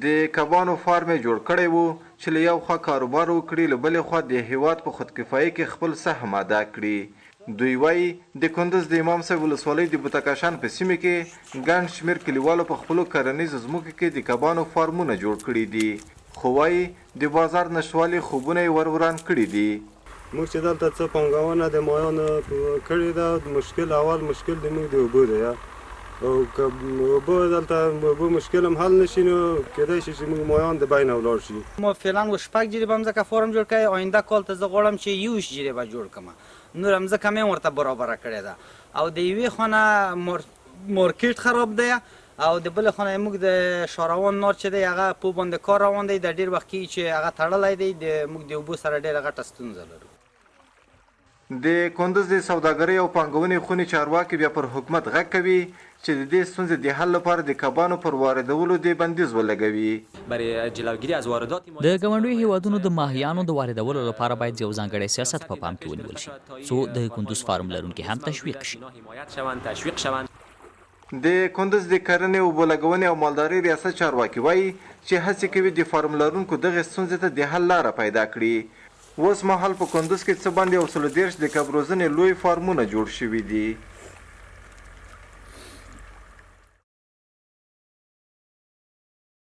د کبانو فارم یې جوړ کړی و چې له یو خوا کاروبار وکړي له بلې خوا د هیواد په خودکفایۍ کې خپل سهم ادا کړي. دوی وایي د کندز د امام صاحب ولسوالۍ د بوتکاشان په سیمه کې ګڼ شمېر کلیوالو په خپلو کرنیزو ځمکو کې د کبانو فارمونه جوړ کړي دي، خو وایي د بازار نشتوالي خوبونه یې وران کړي دي. موږ چې دلته څه پانګونه د مایانو کړې ده، اول مشکل د موږ د اوبو دی، او که اوبه دلته اوبه مشکل هم حل نشي نو کیدای شي چې موږ مایان د بین ولاړ شي. ما فعلا و شپږ جریبه مځکه فارم جوړ کړی، آینده کال ته زه غواړم چې 21 جریبه جوړ کړم. نور مځکه مې ورته برابره کړې ده، او د یوې خونه مارکیټ خراب دی، او د بلې خونه موږ د شاروان نار چې دی هغه په باندې کار روان دی، د ډېر وخت کې چې هغه تړلی دی، موږ د اوبو سره ډېره غټه ستونزه لرو. د کندز د سوداګرۍ او پانګونې خونې چارواکي بیا پر حکومت غږ کوي چې د دې ستونزې د حل لپاره د کبانو پر واردولو د بندیز ولګوي. د ګاونډیو هیوادونو د ماهیانو د واردولو لپاره باید یو ځانګړی سیاست په پام کې ونیول شي څو د کندز فارم لرونکي هم تشویق شي. د کندز د کرنې، اوبو لګونې او مالدارۍ ریاست چارواکي وایي چې هڅې کوي د فارم لرونکو دغې ستونزې ته د حل لاره پیدا کړي. اوس مهال په کندز کې څه باندې 130 د کب روزنې لوی فارمونه جوړ شوي دي.